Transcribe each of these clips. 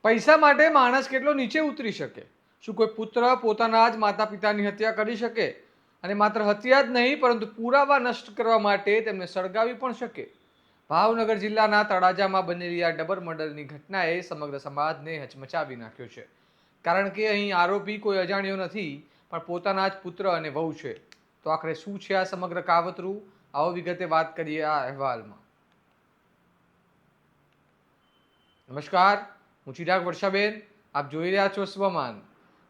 પૈસા માટે માણસ કેટલો નીચે ઉતરી શકે? શું કોઈ પુત્ર પોતાના જ માતા પિતાની હત્યા કરી શકે? અને માત્ર હત્યા જ નહીં પરંતુ પુરાવા નષ્ટ કરવા માટે તેમને સળગાવી પણ શકે? ભાવનગર જિલ્લાના તળાજામાં બનેલી આ ડબલ મર્ડરની ઘટનાએ સમગ્ર સમાજને હચમચાવી નાખ્યો છે. કારણ કે અહીં આરોપી કોઈ અજાણ્યો નથી, પણ પોતાના જ પુત્ર અને વહુ છે. તો આખરે શું છે આ સમગ્ર કાવતરું? આવો વિગતે વાત કરીએ આ અહેવાલમાં. નમસ્કાર, હું ચિરાગ વર્ષાબેન. આપ જોઈ રહ્યા છો સ્વમાન.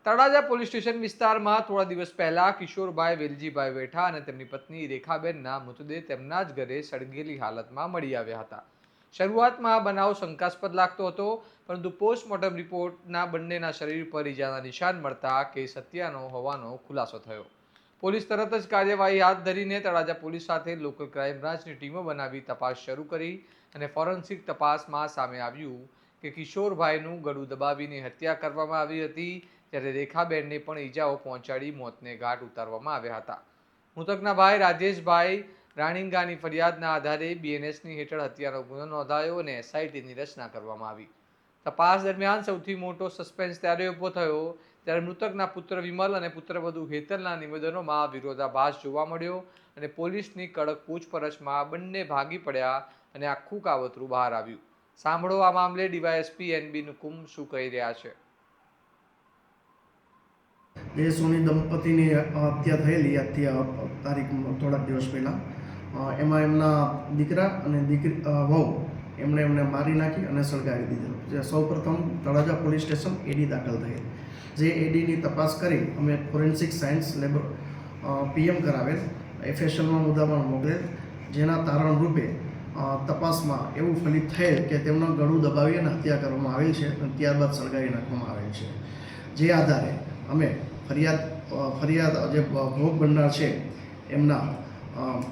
તળાજા પોલીસ સ્ટેશન વિસ્તારમાં થોડા દિવસ પહેલા કિશોરભાઈ વેલજીભાઈ વેઠા અને તેમની પત્ની રેખાબેનના મૃતદેહ તેમના જ ઘરે સળગેલી હાલતમાં મળી આવ્યા હતા. શરૂઆતમાં આ બનાવ શંકાસ્પદ લાગતો હતો, પરંતુ પોસ્ટમોર્ટમ રિપોર્ટના બંનેના શરીર પર ઈજાના નિશાન મળતા કેસ હત્યાનો હોવાનો ખુલાસો થયો. પોલીસ તરત જ કાર્યવાહી હાથ ધરીને તળાજા પોલીસ સાથે લોકલ ક્રાઇમ બ્રાન્ચની ટીમો બનાવી તપાસ શરૂ કરી અને ફોરેન્સિક તપાસમાં સામે આવ્યું કે કિશોરભાઈનું ગળું દબાવીને હત્યા કરવામાં આવી હતી, ત્યારે રેખાબેનને પણ ઈજાઓ પહોંચાડી મોતને ઘાટ ઉતારવામાં આવ્યા હતા. મૃતકના ભાઈ રાજેશભાઈ રાણીંગાની ફરિયાદના આધારે બીએનએસની હેઠળ હત્યાનો ગુનો નોંધાયો અને એસઆઈટીની રચના કરવામાં આવી. તપાસ દરમિયાન સૌથી મોટો સસ્પેન્સ ત્યારે ઊભો થયો ત્યારે મૃતકના પુત્ર વિમલ અને પુત્રવધુ હેતલના નિવેદનોમાં વિરોધાભાસ જોવા મળ્યો અને પોલીસની કડક પૂછપરછમાં બંને ભાગી પડ્યા અને આખું કાવતરું બહાર આવ્યું. સાંભળો આ મામલે ડીવાયએસપી એનબી નુકુમ શું કહી રહ્યા છે. જે સોની દંપતીની હત્યા થયેલી આજથી તારીખ થોડાક દિવસ પહેલાં, એમાં એમના દીકરા અને વહુ એમને મારી નાખી અને સળગાવી દીધેલો. જે સૌપ્રથમ તળાજા પોલીસ સ્ટેશન એડી દાખલ થઈ. જે એડીની તપાસ કરી અમે ફોરેન્સિક સાયન્સ લેબ પીએમ કરાવેલ, એફએસએલમાં મુદ્દામાં મોકલેલ, જેના તારણ રૂપે તપાસમાં એવું ફલિત થયેલ કે તેમનું ગળું દબાવી અને હત્યા કરવામાં આવેલ છે અને ત્યારબાદ સળગાવી નાખવામાં આવેલ છે. જે આધારે અમે ફરિયાદ જે ભોગ બનનાર છે એમના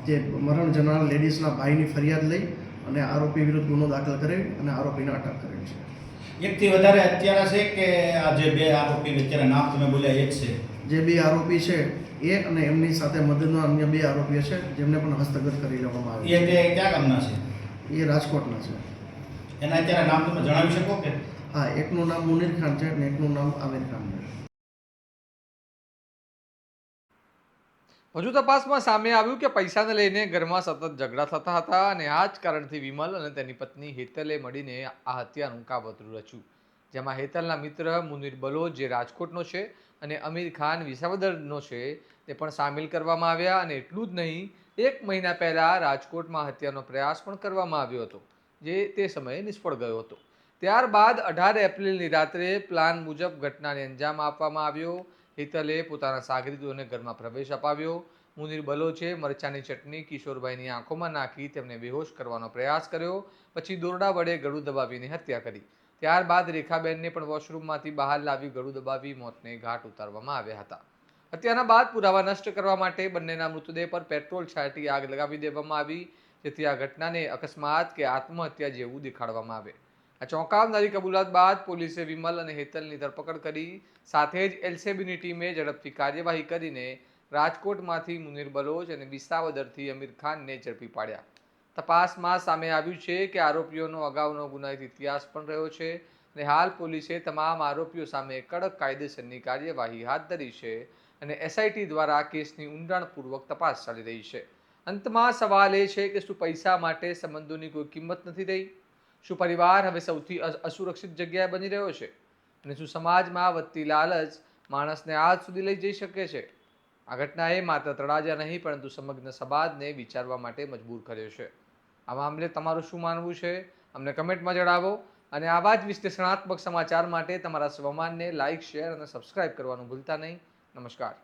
જે મરણ જનાર લેડીઝના ભાઈની ફરિયાદ લઈ અને આરોપી વિરુદ્ધ ગુનો દાખલ કરી અને આરોપીને અટક કરેલ છે. એકથી વધારે હત્યારા છે કે આ જે બે આરોપી અત્યારે નામ તમે બોલ્યા એક છે? જે બે આરોપી છે એ અને એમની સાથે મદદના અન્ય બે આરોપીઓ છે જેમને પણ હસ્તગત કરી લેવામાં આવ્યા છે. એ ક્યાં ગામના છે? એ રાજકોટના છે. એના અત્યારે નામ તમે જણાવી શકો કે? હા, એકનું નામ મુનીર ખાન છે અને એકનું નામ આમિર ખાન છે. હજુ તપાસમાં સામે આવ્યું કે પૈસાને લઈને ઘરમાં સતત ઝઘડા થતા હતા અને આ જ કારણથી વિમલ અને તેની પત્ની હેતલે મળીને આ હત્યાનું કાવતરું રચ્યું. જેમાં હેતલના મિત્ર મુનીર બલોચ, જે રાજકોટનો છે, અને અમીર ખાન વિસાવદરનો છે, તે પણ સામેલ કરવામાં આવ્યા. અને એટલું જ નહીં, 1 મહિના પહેલા રાજકોટમાં હત્યાનો પ્રયાસ પણ કરવામાં આવ્યો હતો, જે તે સમયે નિષ્ફળ ગયો હતો. ત્યારબાદ 18 એપ્રિલની રાત્રે પ્લાન મુજબ ઘટનાને અંજામ આપવામાં આવ્યો. હેતલે પોતાના સાગરીતોને ઘરમાં પ્રવેશ અપાવ્યો. મુનીર બલોચે મરચાની ચટણી કિશોરભાઈની આંખોમાં નાખી તેમને બેહોશ કરવાનો પ્રયાસ કર્યો. પછી દોરડા વડે ગળું દબાવીને હત્યા કરી. ત્યારબાદ રેખાબેનને પણ વોશરૂમમાંથી બહાર લાવી ગળું દબાવી મોતને ઘાટ ઉતારવામાં આવ્યા હતા. હત્યાના બાદ પુરાવા નષ્ટ કરવા માટે બંનેના મૃતદેહ પર પેટ્રોલ છાંટી આગ લગાવી દેવામાં આવી, જેથી આ ઘટનાને અકસ્માત કે આત્મહત્યા જેવું દેખાડવામાં આવે. આ ચોંકાવનારી કબૂલાત બાદ પોલીસે વિમલ અને હેતલની ધરપકડ કરી. સાથે જ એલસીબીની ટીમે ઝડપથી કાર્યવાહી કરીને રાજકોટમાંથી મુનીર બલોચ અને વિસાવદરથી અમીર ખાનને ઝડપી પાડ્યા. તપાસમાં સામે આવ્યું છે કે આરોપીઓનો અગાઉનો ગુનાહિત ઇતિહાસ પણ રહ્યો છે અને હાલ પોલીસે તમામ આરોપીઓ સામે કડક કાયદેસરની કાર્યવાહી હાથ ધરી છે અને એસઆઈટી દ્વારા કેસની ઊંડાણપૂર્વક તપાસ ચાલી રહી છે. અંતમાં સવાલ એ છે કે શું પૈસા માટે સંબંધોની કોઈ કિંમત નથી રહી? શું પરિવાર હવે સૌથી અસુરક્ષિત જગ્યાએ બની રહ્યો છે? અને શું સમાજમાં વધતી લાલચ માણસને આજ સુધી લઈ જઈ શકે છે? આ ઘટનાએ માત્ર તળાજા નહીં પરંતુ સમગ્ર સમાજને વિચારવા માટે મજબૂર કર્યો છે. આ મામલે તમારું શું માનવું છે? અમને કમેન્ટમાં જણાવો. અને આવા જ વિશ્લેષણાત્મક સમાચાર માટે તમારા સ્વમાનને લાઇક, શેર અને સબસ્ક્રાઇબ કરવાનું ભૂલતા નહીં. નમસ્કાર.